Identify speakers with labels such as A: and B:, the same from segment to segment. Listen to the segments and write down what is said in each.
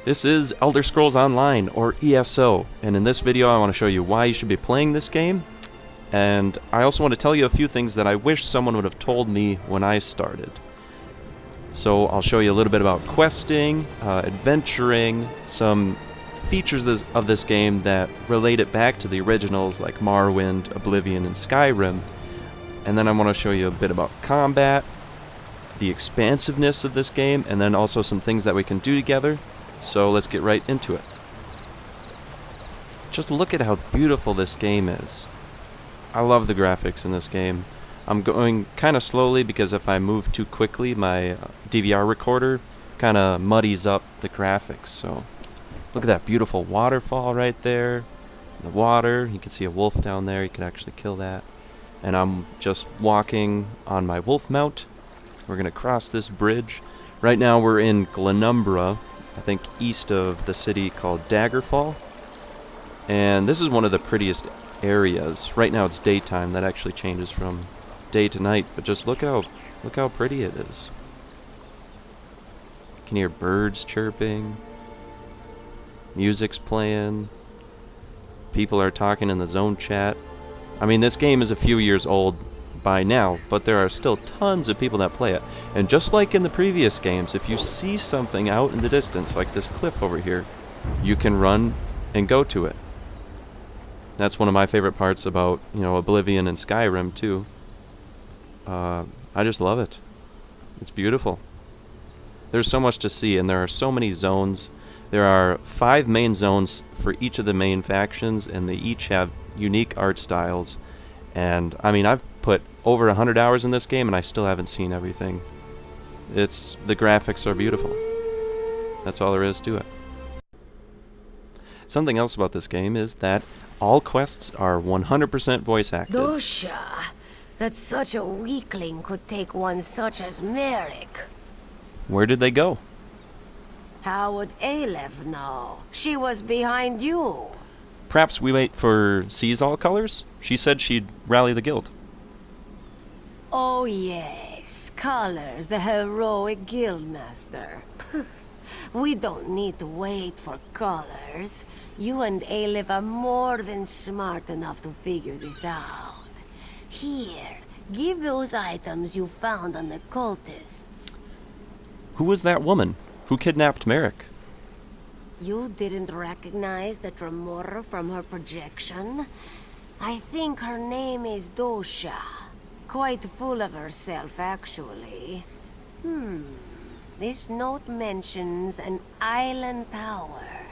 A: This is Elder Scrolls Online, or ESO, and in this video I want to show you why you should be playing this game, and I also want to tell you a few things that I wish someone would have told me when I started. So I'll show you a little bit about questing, adventuring, some features of this game that relate it back to the originals like Morrowind, Oblivion, and Skyrim, and then I want to show you a bit about combat, the expansiveness of this game, and then also some things that we can do together. So let's get right into it. Just look at how beautiful this game is. I love the graphics in this game. I'm going kind of slowly because if I move too quickly, my DVR recorder kind of muddies up the graphics. So look at that beautiful waterfall right there. The water, you can see a wolf down there. You can actually kill that. And I'm just walking on my wolf mount. We're going to cross this bridge. Right now we're in Glenumbra, I think east of the city called Daggerfall. And this is one of the prettiest areas. Right now it's daytime. That actually changes from day to night, but just look how pretty it is. You can hear birds chirping. Music's playing. People are talking in the zone chat. I mean, this game is a few years old by now, but there are still tons of people that play it. And just like in the previous games, if you see something out in the distance, like this cliff over here, you can run and go to it. That's one of my favorite parts about, Oblivion and Skyrim too. I just love it. It's beautiful. There's so much to see, and there are so many zones. There are 5 main zones for each of the main factions, and they each have unique art styles. And I mean, I've put over 100 hours in this game and I still haven't seen everything. The graphics are beautiful. That's all there is to it. Something else about this game is that all quests are 100% voice acted.
B: Dosha, that such a weakling could take one such as Merrick.
A: Where did they go?
B: How would Aleph know? She was behind you.
A: Perhaps we wait for Sees All Colors? She said she'd rally the guild.
B: Oh yes, Colors, the heroic guildmaster. We don't need to wait for Colors. You and Aleph are more than smart enough to figure this out. Here, give those items you found on the cultists.
A: Who was that woman? Who kidnapped Merrick?
B: You didn't recognize the Tremor from her projection? I think her name is Dosha. Quite full of herself, actually. This note mentions an island tower.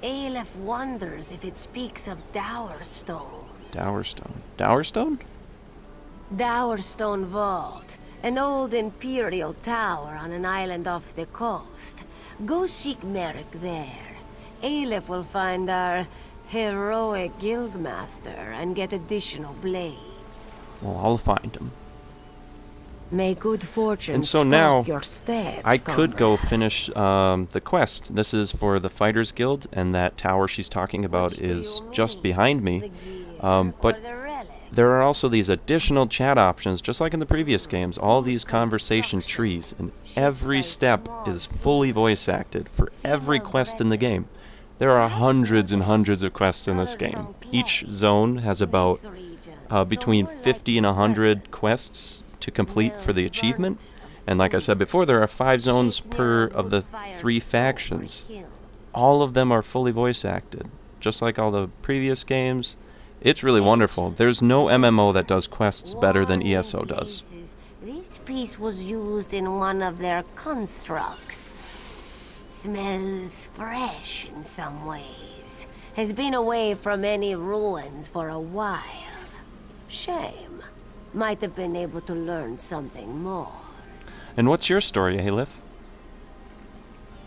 B: Aleph wonders if it speaks of Dowerstone.
A: Dowerstone? Dowerstone?
B: Dowerstone Vault. An old imperial tower on an island off the coast. Go seek Merrick there. Aleph will find our heroic guildmaster and get additional blades.
A: Well, I'll find him.
B: May good fortune
A: and so now,
B: your steps,
A: I could go finish the quest. This is for the Fighters Guild, and that tower she's talking about is just behind me. But there are also these additional chat options, just like in the previous games. All these conversation trees, and every step is fully voice acted for every quest in the game. There are hundreds and hundreds of quests in this game. Each zone has about between 50 and 100 quests to complete for the achievement. And like I said before, there are 5 zones per of the 3 factions. All of them are fully voice acted, just like all the previous games. It's really wonderful. There's no MMO that does quests better than ESO does.
B: This piece was used in one of their constructs. Smells fresh in some ways. Has been away from any ruins for a while. Shame. Might have been able to learn something more.
A: And what's your story, Aleph?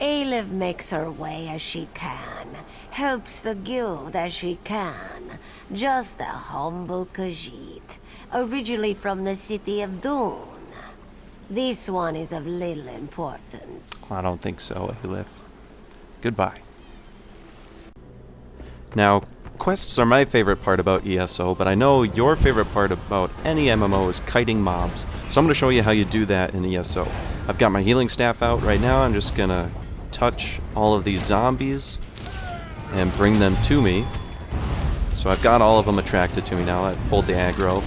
B: Aleph makes her way as she can. Helps the guild as she can. Just a humble Khajiit. Originally from the city of Dolmen. This one is of little importance.
A: I don't think so, Aleph. Goodbye. Now, quests are my favorite part about ESO, but I know your favorite part about any MMO is kiting mobs. So I'm going to show you how you do that in ESO. I've got my healing staff out right now. I'm just going to touch all of these zombies and bring them to me. So I've got all of them attracted to me now. I've pulled the aggro.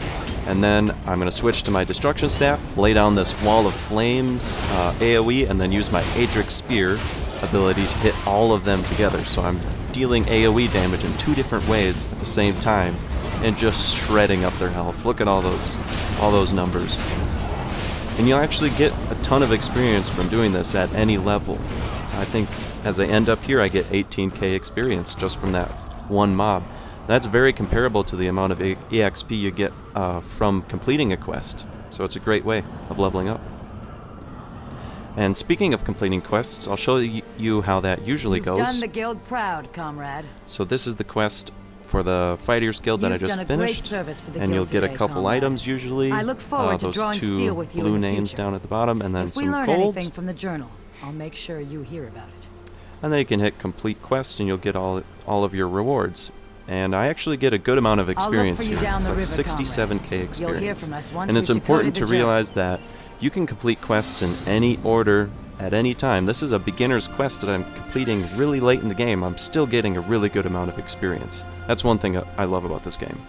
A: And then I'm going to switch to my destruction staff, lay down this wall of flames, AoE, and then use my Adric Spear ability to hit all of them together. So I'm dealing AoE damage in 2 different ways at the same time and just shredding up their health. Look at all those numbers. And you'll actually get a ton of experience from doing this at any level. I think as I end up here, I get 18k experience just from that one mob. That's very comparable to the amount of EXP you get from completing a quest. So it's a great way of leveling up. And speaking of completing quests, I'll show you how that usually goes.
C: You've done the guild proud, comrade.
A: So this is the quest for the Fighters Guild that I just finished. And you'll get a couple items usually.
C: I look forward to drawing steel with you
A: blue
C: in the
A: names
C: future.
A: down at the bottom, and then
C: if
A: some
C: we learn
A: golds.
C: anything from the journal, I'll make sure you hear about it.
A: And then you can hit complete quest and you'll get all of your rewards. And I actually get a good amount of experience here. It's like 67k experience. And it's important to realize that you can complete quests in any order at any time. This is a beginner's quest that I'm completing really late in the game. I'm still getting a really good amount of experience. That's one thing I love about this game.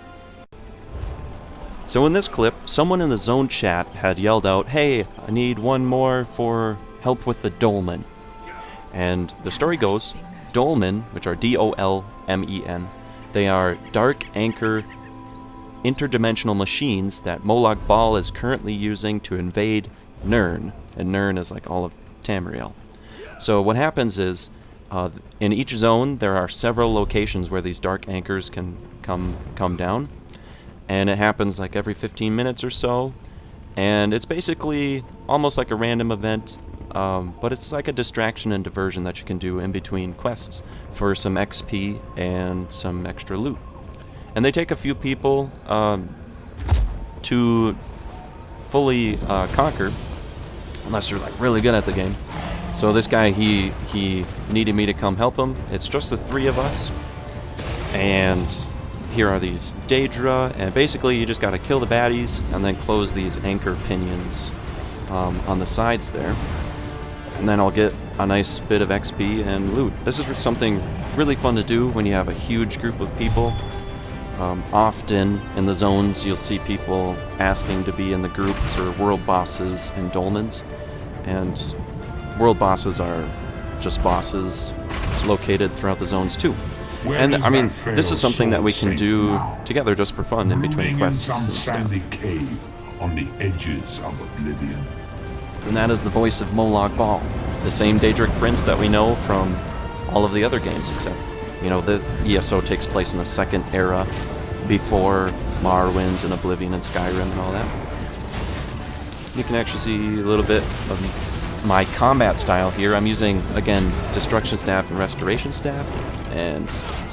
A: So in this clip, someone in the zone chat had yelled out, "Hey, I need one more for help with the Dolmen." And the story goes, Dolmen, which are D-O-L-M-E-N, they are dark anchor interdimensional machines that Molag Bal is currently using to invade Nirn. And Nirn is like all of Tamriel. So what happens is, in each zone there are several locations where these dark anchors can come down. And it happens like every 15 minutes or so. And it's basically almost like a random event. But it's like a distraction and diversion that you can do in between quests for some XP and some extra loot. And they take a few people to fully conquer, unless you're like really good at the game. So this guy, he needed me to come help him. It's just the 3 of us. And here are these Daedra, and basically you just gotta kill the baddies and then close these anchor pinions on the sides there. And then I'll get a nice bit of XP and loot. This is something really fun to do when you have a huge group of people. Often in the zones you'll see people asking to be in the group for world bosses and dolmens. And world bosses are just bosses located throughout the zones too. And I mean, this is something that we can do together just for fun in between quests and stuff.
D: Cave on the edges of oblivion.
A: And that is the voice of Molag Bal, the same Daedric prince that we know from all of the other games, except, you know, the ESO takes place in the 2nd era before Morrowind and Oblivion and Skyrim and all that. You can actually see a little bit of my combat style here. I'm using, again, Destruction Staff and Restoration Staff, and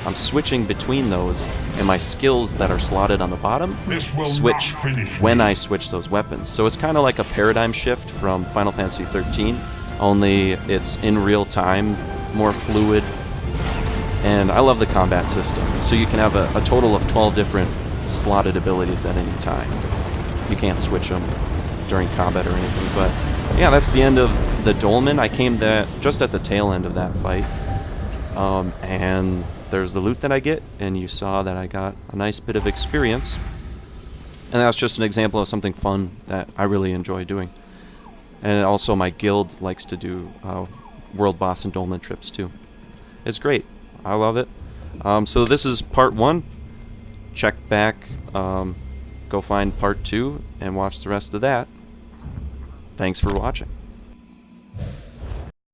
A: I'm switching between those, and my skills that are slotted on the bottom switch when I switch those weapons. So it's kind of like a paradigm shift from Final Fantasy 13, only it's in real time, more fluid, and I love the combat system. So you can have a total of 12 different slotted abilities at any time. You can't switch them during combat or anything, but yeah, that's the end of the Dolmen. I came just at the tail end of that fight. And there's the loot that I get, and you saw that I got a nice bit of experience. And that's just an example of something fun that I really enjoy doing. And also my guild likes to do world boss and dolmen trips too. It's great. I love it. So this is part 1. Check back, go find part 2, and watch the rest of that. Thanks for watching.